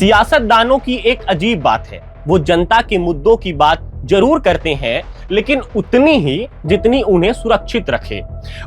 सियासतदानों की एक अजीब बात है, वो जनता के मुद्दों की बात जरूर करते हैं, लेकिन उतनी ही जितनी उन्हें सुरक्षित रखे।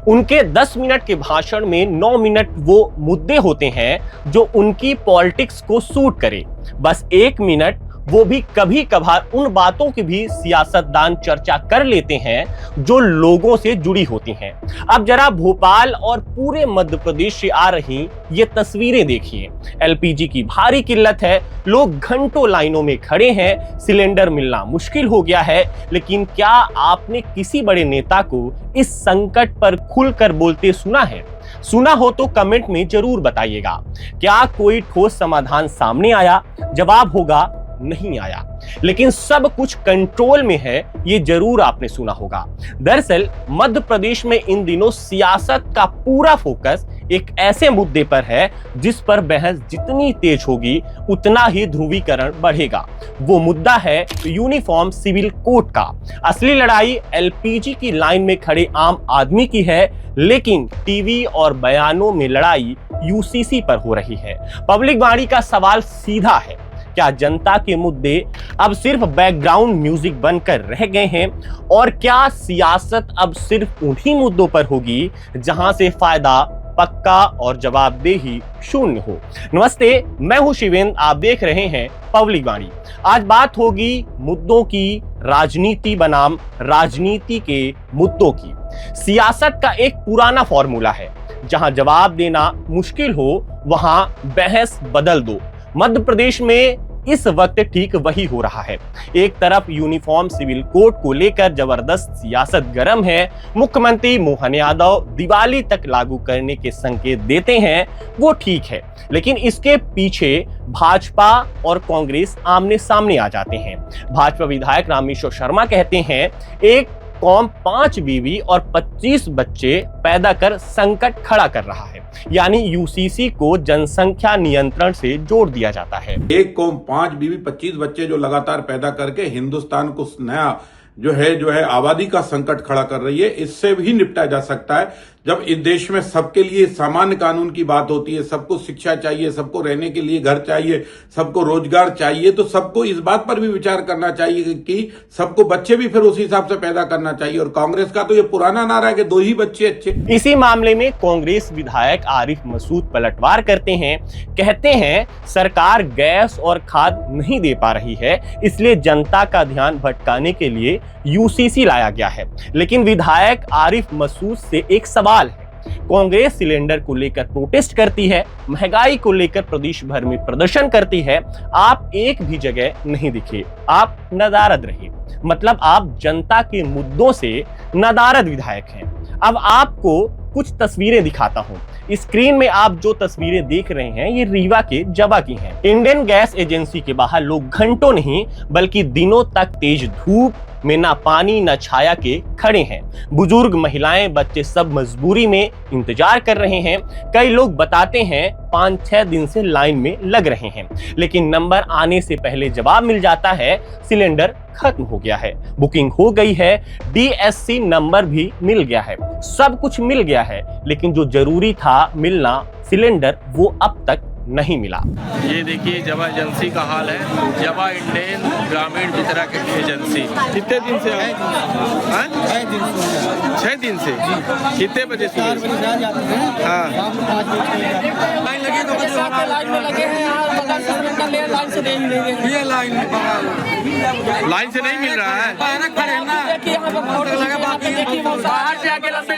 उनके 10 मिनट के भाषण में 9 मिनट वो मुद्दे होते हैं जो उनकी पॉलिटिक्स को सूट करे। बस 1 मिनट वो भी कभी कभार उन बातों की भी सियासतदान चर्चा कर लेते हैं जो लोगों से जुड़ी होती हैं। अब जरा भोपाल और पूरे मध्य प्रदेश से आ रही ये तस्वीरें देखिए। एलपीजी की भारी किल्लत है, लोग घंटों लाइनों में खड़े हैं, सिलेंडर मिलना मुश्किल हो गया है। लेकिन क्या आपने किसी बड़े नेता को इस संकट पर खुलकर बोलते सुना है? सुना हो तो कमेंट में जरूर बताइएगा। क्या कोई ठोस समाधान सामने आया? जवाब होगा नहीं आया। लेकिन सब कुछ कंट्रोल में है, ये जरूर आपने सुना होगा। दरअसल मध्य प्रदेश में इन दिनों सियासत का पूरा फोकस एक ऐसे मुद्दे पर है जिस पर बहस जितनी तेज होगी उतना ही ध्रुवीकरण बढ़ेगा। वो मुद्दा है यूनिफॉर्म सिविल कोड का। असली लड़ाई एलपीजी की लाइन में खड़े आम आदमी की है, लेकिन टीवी और बयानों में लड़ाई यूसीसी पर हो रही है। पब्लिक वाणी का सवाल सीधा है, क्या जनता के मुद्दे अब सिर्फ बैकग्राउंड म्यूजिक बनकर रह गए हैं? और क्या सियासत अब सिर्फ उन्हीं मुद्दों पर होगी जहां से फायदा पक्का और जवाबदेही शून्य हो? नमस्ते, मैं हूं शिवेंद्र, आप देख रहे हैं पब्लिक वाणी। आज बात होगी मुद्दों की, राजनीति बनाम राजनीति के मुद्दों की। सियासत का एक पुराना फॉर्मूला है, जहां जवाब देना मुश्किल हो वहां बहस बदल दो। मध्य प्रदेश में इस वक्त ठीक वही हो रहा है। एक तरफ यूनिफॉर्म सिविल कोड को लेकर जबरदस्त सियासत गर्म है। मुख्यमंत्री मोहन यादव दिवाली तक लागू करने के संकेत देते हैं, वो ठीक है, लेकिन इसके पीछे भाजपा और कांग्रेस आमने सामने आ जाते हैं। भाजपा विधायक रामेश्वर शर्मा कहते हैं, एक कौम 5 बीवी और 25 बच्चे पैदा कर संकट खड़ा कर रहा है, यानी यूसीसी को जनसंख्या नियंत्रण से जोड़ दिया जाता है। एक कौम 5 बीवी 25 बच्चे जो लगातार पैदा करके हिंदुस्तान को नया जो है आबादी का संकट खड़ा कर रही है, इससे भी निपटा जा सकता है जब इस देश में सबके लिए सामान्य कानून की बात होती है। सबको शिक्षा चाहिए, सबको रहने के लिए घर चाहिए, सबको रोजगार चाहिए, तो सबको इस बात पर भी विचार करना चाहिए कि सबको बच्चे भी फिर उसी हिसाब से पैदा करना चाहिए। और कांग्रेस का तो ये पुराना नारा है कि 2 ही बच्चे अच्छे। इसी मामले में कांग्रेस विधायक आरिफ मसूद पलटवार करते हैं, कहते हैं सरकार गैस और खाद नहीं दे पा रही है, इसलिए जनता का ध्यान भटकाने के लिए यूसीसी लाया गया है। लेकिन विधायक आरिफ मसूद से एक सवाल है, कांग्रेस सिलेंडर को लेकर प्रोटेस्ट करती है, महंगाई को लेकर प्रदेश भर में प्रदर्शन करती है, आप एक भी जगह नहीं दिखे, आप नदारद रहे। मतलब आप जनता के मुद्दों से नदारद विधायक हैं। अब आपको कुछ तस्वीरें दिखाता हूं। स्क्रीन में आप जो तस्वीरें देख रहे हैं ये रीवा के जवा की हैं। इंडियन गैस एजेंसी के बाहर लोग घंटों नहीं बल्कि दिनों तक तेज धूप में ना पानी ना छाया के खड़े हैं। बुजुर्ग, महिलाएं, बच्चे सब मजबूरी में इंतजार कर रहे हैं। कई लोग बताते हैं 5-6 दिन से लाइन में लग रहे हैं, लेकिन नंबर आने से पहले जवाब मिल जाता है सिलेंडर खत्म हो गया है, बुकिंग हो गई है, डीएससी नंबर भी मिल गया है, सब कुछ मिल गया है, लेकिन जो जरूरी था मिलना, सिलेंडर, वो अब तक नहीं मिला। ये देखिए जवा एजेंसी का हाल है। जवा इंडियन ग्रामीण वितरण एजेंसी कितने दिन से 6 दिन से कितने बजे से? हाँ, लाइन लगी तो लाइन में लगे हैं, लाइन से नहीं मिल रहा है। बाहर से आके लंबी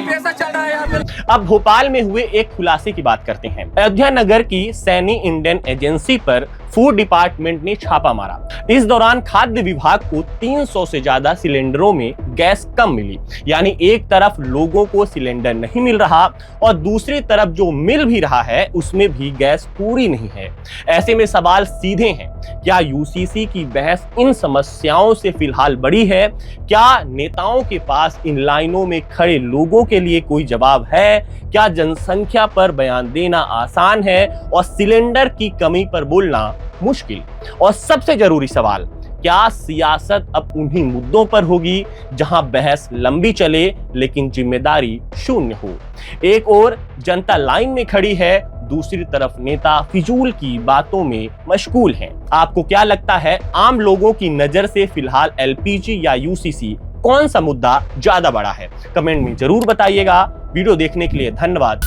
पैसा चल रहा है। अब भोपाल में हुए एक खुलासे की बात करते हैं। अयोध्या नगर की सैनी इंडियन एजेंसी पर फूड डिपार्टमेंट ने छापा मारा। इस दौरान खाद्य विभाग को 300 से ज्यादा सिलेंडरों में गैस कम मिली, यानी एक तरफ लोगों को सिलेंडर नहीं मिल रहा और दूसरी तरफ जो मिल भी रहा है उसमें भी गैस पूरी नहीं है। ऐसे में सवाल सीधे हैं, क्या यूसीसी की बहस इन समस्याओं से फिलहाल बड़ी है? क्या नेताओं के पास इन लाइनों में खड़े लोगों के लिए कोई जवाब है? क्या जनसंख्या पर बयान देना आसान है और सिलेंडर की कमी पर बोलना मुश्किल? और सबसे जरूरी सवाल, क्या सियासत अब उन्हीं मुद्दों पर होगी जहां बहस लंबी चले लेकिन जिम्मेदारी शून्य हो? एक और जनता लाइन में खड़ी है, दूसरी तरफ नेता फिजूल की बातों में मशगूल हैं। आपको क्या लगता है, आम लोगों की नजर से फिलहाल एलपीजी या यूसीसी कौन सा मुद्दा ज्यादा बड़ा है? कमेंट में जरूर बताइएगा। वीडियो देखने के लिए धन्यवाद।